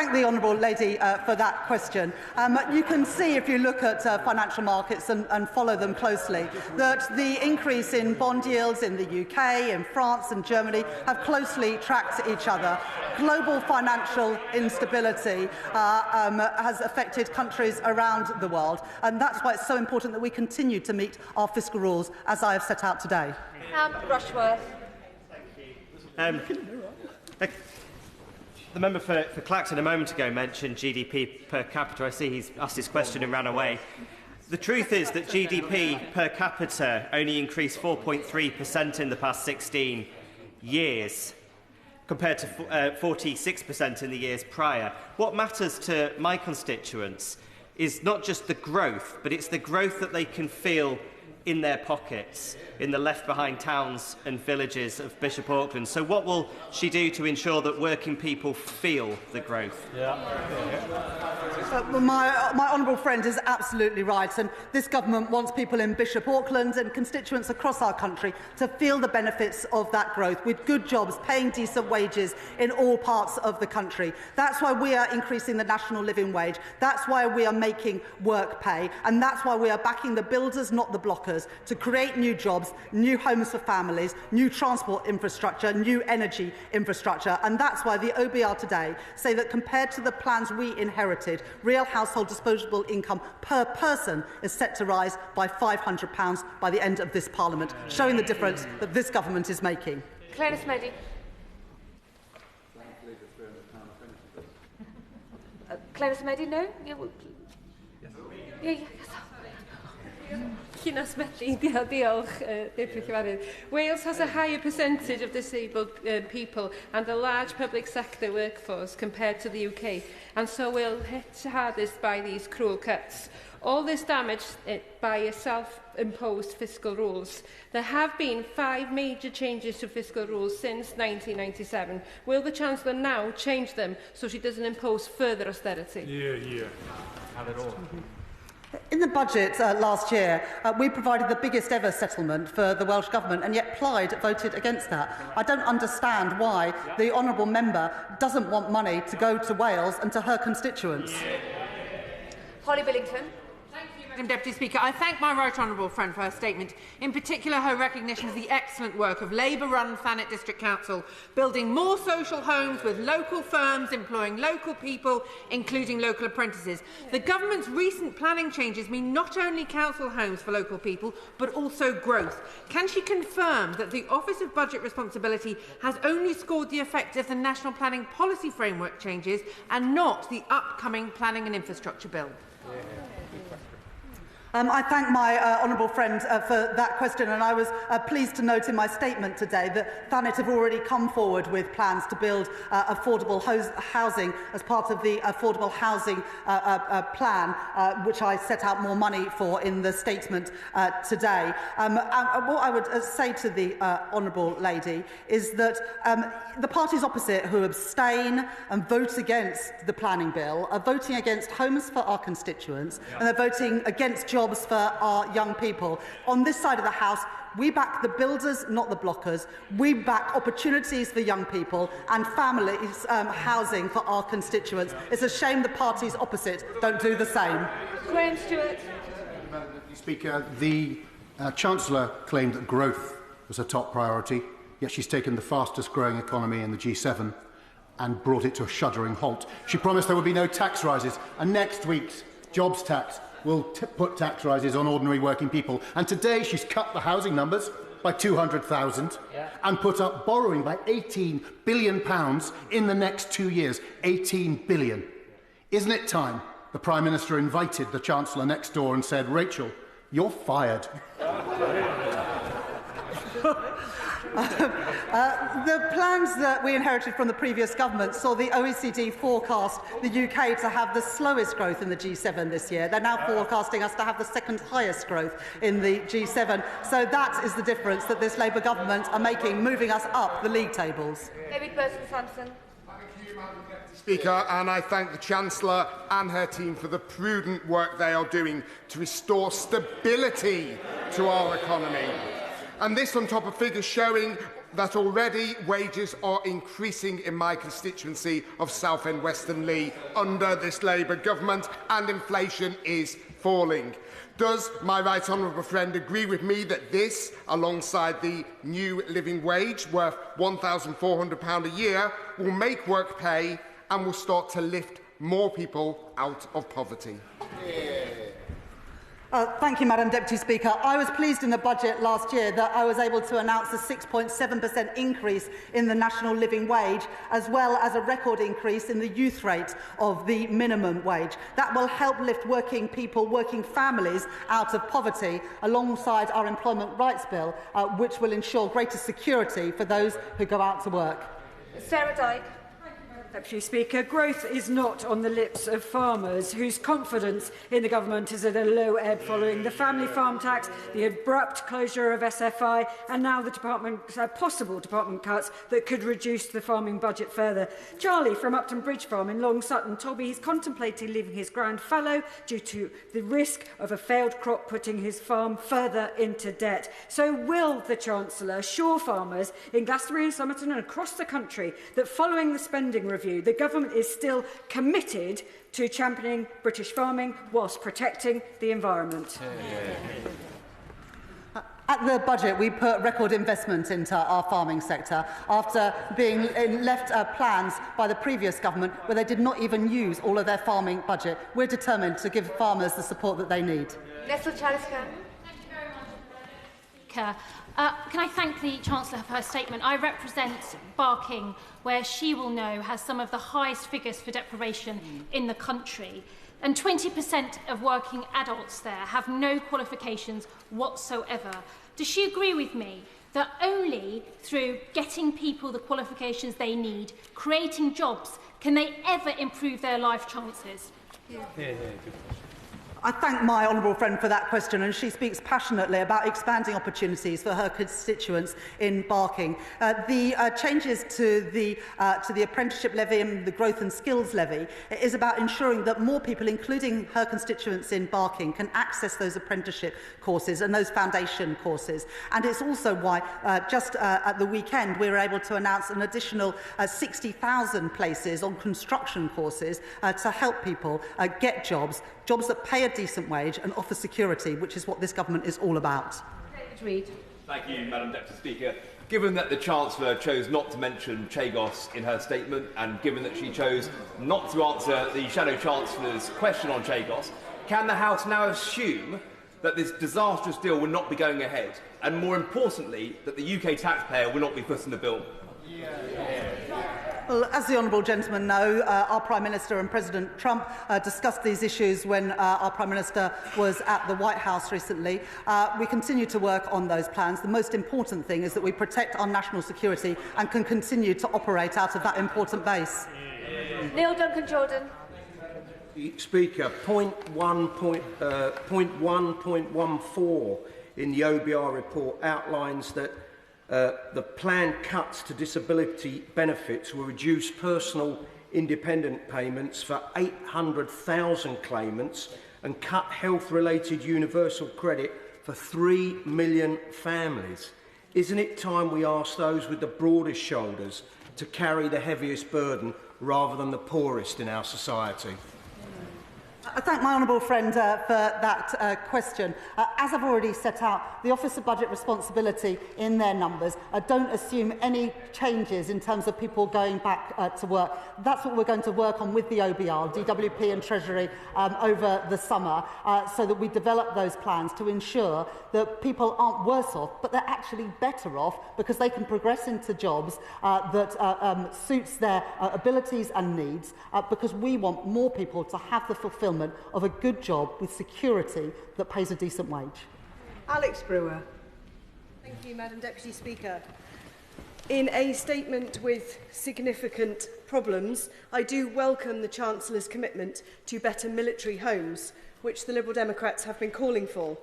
thank the honourable lady for that question. You can see, if you look at financial markets and follow them closely, that the increase in bond yields in the UK, in France and Germany have closely tracked each other. Global financial instability has affected countries around the world, and that's why it's so important that we continue to meet our fiscal rules, as I have set out today. Rushworth. The member for Clacton a moment ago mentioned GDP per capita. I see he's asked his question and ran away. The truth is that GDP per capita only increased 4.3% in the past 16 years, compared to 46% in the years prior. What matters to my constituents is not just the growth, but it's the growth that they can feel in their pockets, in the left-behind towns and villages of Bishop Auckland. So what will she do to ensure that working people feel the growth? My honourable friend is absolutely right, and this government wants people in Bishop Auckland and constituents across our country to feel the benefits of that growth, with good jobs, paying decent wages in all parts of the country. That's why we are increasing the national living wage. That's why we are making work pay, and that's why we are backing the builders, not the blockers, to create new jobs, new homes for families, new transport infrastructure, new energy infrastructure. And that's why the OBR today say that compared to the plans we inherited, real household disposable income per person is set to rise by £500 by the end of this Parliament, showing the difference that this government is making. Clynnis Meddy. Clynnis Meddy, no? Wales has a higher percentage of disabled people and a large public sector workforce compared to the UK, and so will hit hardest by these cruel cuts. All this damaged by self-imposed fiscal rules. There have been 5 major changes to fiscal rules since 1997. Will the Chancellor now change them so she doesn't impose further austerity? Have it all. In the budget last year, we provided the biggest ever settlement for the Welsh Government, and yet Plaid voted against that. I don't understand why the honourable member doesn't want money to go to Wales and to her constituents. Holly Billington. Madam Deputy Speaker, I thank my right honourable friend for her statement, in particular her recognition of the excellent work of Labour-run Thanet District Council, building more social homes with local firms, employing local people, including local apprentices. The government's recent planning changes mean not only council homes for local people, but also growth. Can she confirm that the Office of Budget Responsibility has only scored the effect of the National Planning Policy Framework changes and not the upcoming Planning and Infrastructure Bill? I thank my honourable friend for that question, and I was pleased to note in my statement today that Thanet have already come forward with plans to build affordable housing as part of the affordable housing plan, which I set out more money for in the statement today. What I would say to the honourable lady is that the parties opposite who abstain and vote against the planning bill are voting against homes for our constituents, and they're voting against jobs for our young people. On this side of the House, we back the builders, not the blockers. We back opportunities for young people and families housing for our constituents. It's a shame the parties opposite don't do the same. Graham Stewart. Madam Deputy Speaker, the Chancellor claimed that growth was a top priority, yet she's taken the fastest growing economy in the G7 and brought it to a shuddering halt. She promised there would be no tax rises, and next week's jobs tax will put tax rises on ordinary working people. And today she's cut the housing numbers by 200,000 and put up borrowing by £18 billion in the next 2 years. 18 billion. Isn't it time the Prime Minister invited the Chancellor next door and said, Rachel, you're fired? The plans that we inherited from the previous government saw the OECD forecast the UK to have the slowest growth in the G7 this year. They're now forecasting us to have the second highest growth in the G7. So that is the difference that this Labour government are making, moving us up the league tables. David Burton-Sampson. Speaker, and I thank the Chancellor and her team for the prudent work they are doing to restore stability to our economy. And this on top of figures showing that already wages are increasing in my constituency of Southend Western Leigh under this Labour government, and inflation is falling. Does my right honourable friend agree with me that this, alongside the new living wage worth £1,400 a year, will make work pay and will start to lift more people out of poverty? Thank you, Madam Deputy Speaker. I was pleased in the budget last year that I was able to announce a 6.7% increase in the national living wage, as well as a record increase in the youth rate of the minimum wage. That will help lift working people, working families out of poverty, alongside our Employment Rights Bill, which will ensure greater security for those who go out to work. Sarah Dyke. Deputy Speaker, growth is not on the lips of farmers whose confidence in the government is at a low ebb following the family farm tax, the abrupt closure of SFI and now the possible department cuts that could reduce the farming budget further. Charlie from Upton Bridge Farm in Long Sutton told me he's contemplating leaving his ground fallow due to the risk of a failed crop putting his farm further into debt. So will the Chancellor assure farmers in Glastonbury and Somerton and across the country that following the spending review, the government is still committed to championing British farming whilst protecting the environment? At the budget, we put record investment into our farming sector after being left plans by the previous government where they did not even use all of their farming budget. We're determined to give farmers the support that they need. Nestle Chaliska. Thank you very much, Speaker. Can I thank the Chancellor for her statement? I represent Barking, where she will know has some of the highest figures for deprivation in the country. And 20% of working adults there have no qualifications whatsoever. Does she agree with me that only through getting people the qualifications they need, creating jobs, can they ever improve their life chances? I thank my honourable friend for that question, and she speaks passionately about expanding opportunities for her constituents in Barking. The changes to the apprenticeship levy and the growth and skills levy is about ensuring that more people, including her constituents in Barking, can access those apprenticeship courses and those foundation courses. And it's also why just at the weekend we were able to announce an additional 60,000 places on construction courses to help people get jobs that pay a decent wage and offer security, which is what this government is all about. David Reid. Thank you, Madam Deputy Speaker. Given that the Chancellor chose not to mention Chagos in her statement, and given that she chose not to answer the Shadow Chancellor's question on Chagos, can the House now assume that this disastrous deal will not be going ahead, and more importantly, that the UK taxpayer will not be footing the bill? Well, as the honourable gentlemen know, our Prime Minister and President Trump discussed these issues when our Prime Minister was at the White House recently. We continue to work on those plans. The most important thing is that we protect our national security and can continue to operate out of that important base. Neil Duncan-Jordan. Speaker, point 1.14 in the OBR report outlines that the planned cuts to disability benefits will reduce personal independent payments for 800,000 claimants and cut health-related universal credit for 3 million families. Isn't it time we ask those with the broadest shoulders to carry the heaviest burden rather than the poorest in our society? I thank my honourable friend for that question. As I've already set out, the Office of Budget Responsibility in their numbers don't assume any changes in terms of people going back to work. That's what we're going to work on with the OBR, DWP and Treasury over the summer, so that we develop those plans to ensure that people aren't worse off, but they're actually better off because they can progress into jobs that suits their abilities and needs, because we want more people to have the fulfilment of a good job with security that pays a decent wage. Alex Brewer. Thank you, Madam Deputy Speaker. In a statement with significant problems, I do welcome the Chancellor's commitment to better military homes, which the Liberal Democrats have been calling for.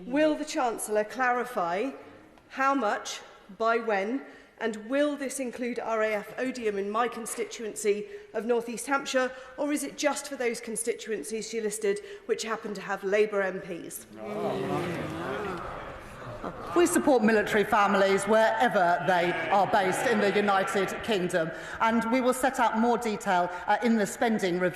Will the Chancellor clarify how much, by when, and will this include RAF Odium in my constituency of North East Hampshire, or is it just for those constituencies she listed which happen to have Labour MPs? We support military families wherever they are based in the United Kingdom, and we will set out more detail in the spending review.